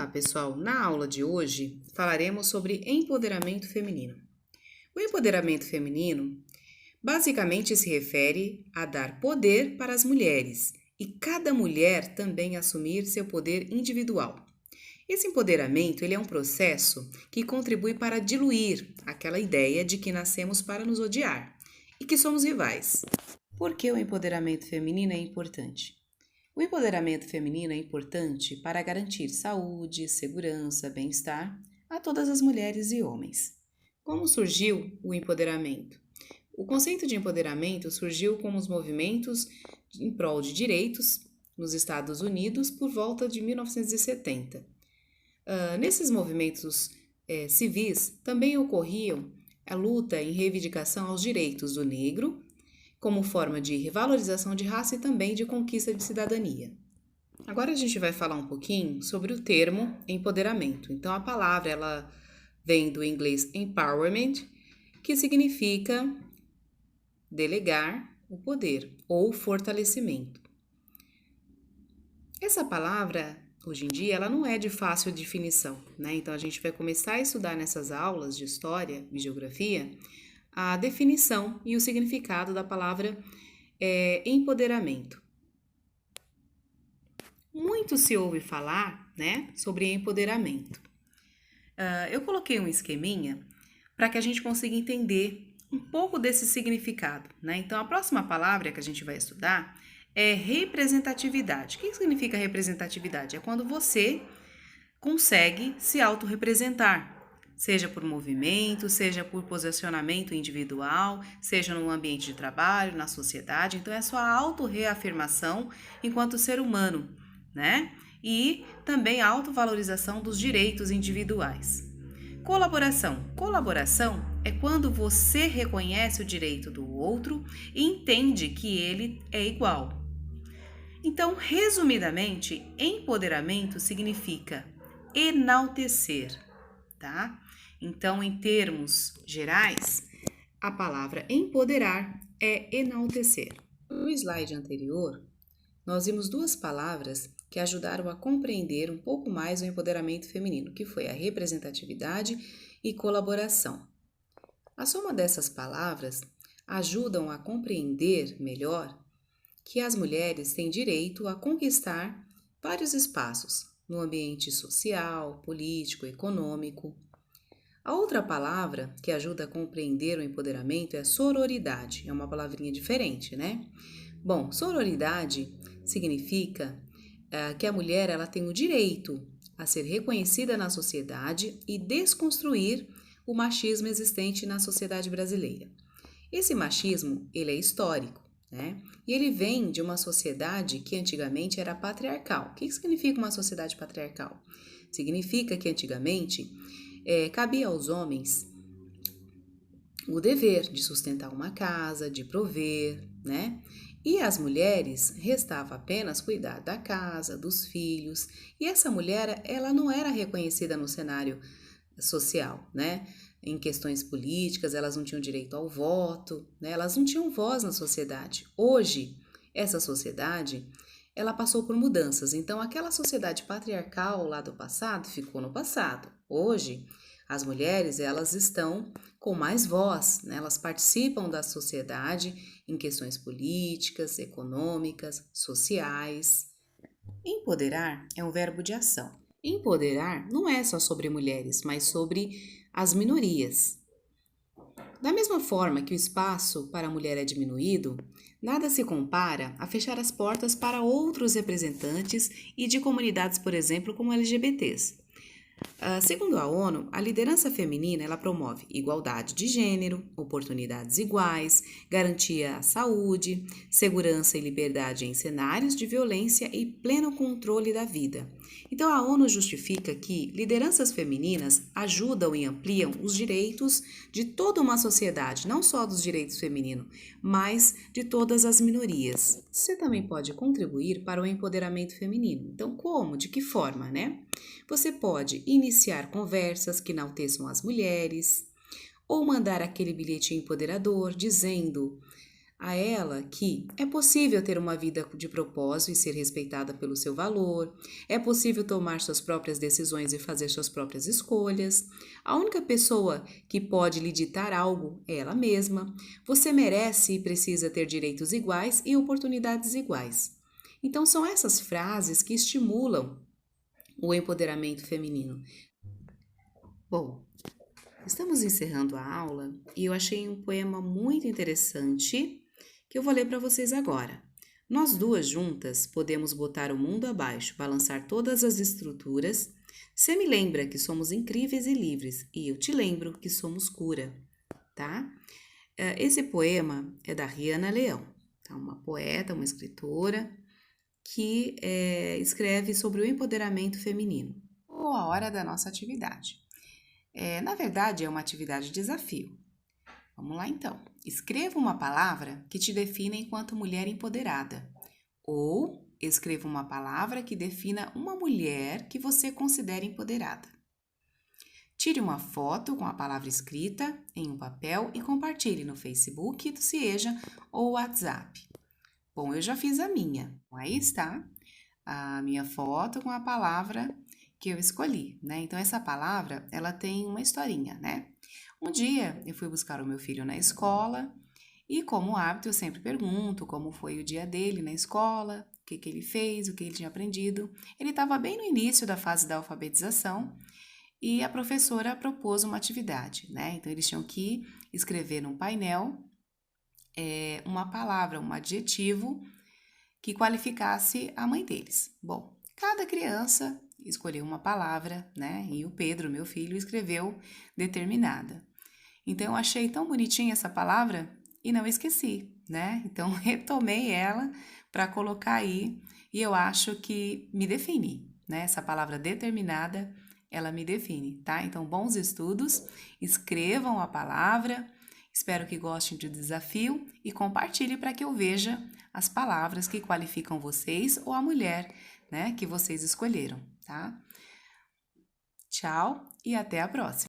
pessoal, na aula de hoje falaremos sobre empoderamento feminino. O empoderamento feminino basicamente se refere a dar poder para as mulheres e cada mulher também assumir seu poder individual. Esse empoderamento ele é um processo que contribui para diluir aquela ideia de que nascemos para nos odiar e que somos rivais. Por que o empoderamento feminino é importante? O empoderamento feminino é importante para garantir saúde, segurança, bem-estar a todas as mulheres e homens. Como surgiu o empoderamento? O conceito de empoderamento surgiu com os movimentos em prol de direitos nos Estados Unidos por volta de 1970. Nesses movimentos civis também ocorriam a luta em reivindicação aos direitos do negro, como forma de revalorização de raça e também de conquista de cidadania. Agora a gente vai falar um pouquinho sobre o termo empoderamento. Então a palavra ela vem do inglês empowerment, que significa delegar o poder ou fortalecimento. Essa palavra, hoje em dia, ela não é de fácil definição, né? Então a gente vai começar a estudar nessas aulas de história e geografia a definição e o significado da palavra empoderamento. Muito se ouve falar, né, sobre empoderamento. Eu coloquei um esqueminha para que a gente consiga entender um pouco desse significado, né? Então, a próxima palavra que a gente vai estudar é representatividade. O que significa representatividade? É quando você consegue se autorrepresentar, seja por movimento, seja por posicionamento individual, seja no ambiente de trabalho, na sociedade. Então, é a sua autorreafirmação enquanto ser humano, né? E também a autovalorização dos direitos individuais. Colaboração. Colaboração é quando você reconhece o direito do outro e entende que ele é igual. Então, resumidamente, empoderamento significa enaltecer, tá? Então, em termos gerais, a palavra empoderar é enaltecer. No slide anterior, nós vimos duas palavras que ajudaram a compreender um pouco mais o empoderamento feminino, que foi a representatividade e colaboração. A soma dessas palavras ajudam a compreender melhor que as mulheres têm direito a conquistar vários espaços no ambiente social, político, econômico. A outra palavra que ajuda a compreender o empoderamento é sororidade. É uma palavrinha diferente, né? Bom, sororidade significa que a mulher ela tem o direito a ser reconhecida na sociedade e desconstruir o machismo existente na sociedade brasileira. Esse machismo ele é histórico, né? E ele vem de uma sociedade que antigamente era patriarcal. O que significa uma sociedade patriarcal? Significa que antigamente cabia aos homens o dever de sustentar uma casa, de prover, né? E às mulheres restava apenas cuidar da casa, dos filhos. E essa mulher, ela não era reconhecida no cenário social, né? Em questões políticas, elas não tinham direito ao voto, né? Elas não tinham voz na sociedade. Hoje, essa sociedade, ela passou por mudanças. Então, aquela sociedade patriarcal lá do passado ficou no passado. Hoje, as mulheres, elas estão com mais voz, né? Elas participam da sociedade em questões políticas, econômicas, sociais. Empoderar é um verbo de ação. Empoderar não é só sobre mulheres, mas sobre as minorias. Da mesma forma que o espaço para a mulher é diminuído, nada se compara a fechar as portas para outros representantes e de comunidades, por exemplo, como LGBTs. Segundo a ONU, a liderança feminina ela promove igualdade de gênero, oportunidades iguais, garantia à saúde, segurança e liberdade em cenários de violência e pleno controle da vida. Então, a ONU justifica que lideranças femininas ajudam e ampliam os direitos de toda uma sociedade, não só dos direitos femininos, mas de todas as minorias. Você também pode contribuir para o empoderamento feminino. Então, como? De que forma, né? Você pode iniciar conversas que enalteçam as mulheres, ou mandar aquele bilhete empoderador dizendo a ela que é possível ter uma vida de propósito e ser respeitada pelo seu valor, é possível tomar suas próprias decisões e fazer suas próprias escolhas. A única pessoa que pode lhe ditar algo é ela mesma. Você merece e precisa ter direitos iguais e oportunidades iguais. Então, são essas frases que estimulam o empoderamento feminino. Bom, estamos encerrando a aula e eu achei um poema muito interessante que eu vou ler para vocês agora. Nós duas juntas podemos botar o mundo abaixo, balançar todas as estruturas. Você me lembra que somos incríveis e livres e eu te lembro que somos cura, tá? Esse poema é da Rihanna Leão, tá? Uma poeta, uma escritora que escreve sobre o empoderamento feminino. Ou a hora da nossa atividade. Na verdade, é uma atividade desafio. Vamos lá então. Escreva uma palavra que te defina enquanto mulher empoderada. Ou escreva uma palavra que defina uma mulher que você considera empoderada. Tire uma foto com a palavra escrita em um papel e compartilhe no Facebook do Cieja ou WhatsApp. Bom, eu já fiz a minha. Aí está a minha foto com a palavra que eu escolhi, né? Então, essa palavra, ela tem uma historinha, né? Um dia, eu fui buscar o meu filho na escola e, como hábito, eu sempre pergunto como foi o dia dele na escola, o que ele fez, o que ele tinha aprendido. Ele estava bem no início da fase da alfabetização e a professora propôs uma atividade, né? Então, eles tinham que escrever num painel uma palavra, um adjetivo que qualificasse a mãe deles. Bom, cada criança escolheu uma palavra, né? E o Pedro, meu filho, escreveu determinada. Então, eu achei tão bonitinha essa palavra e não esqueci, né? Então, retomei ela para colocar aí e eu acho que me define, né? Essa palavra determinada, ela me define, tá? Então, bons estudos, escrevam a palavra, espero que gostem do desafio e compartilhe para que eu veja as palavras que qualificam vocês ou a mulher, né, que vocês escolheram, tá? Tchau e até a próxima!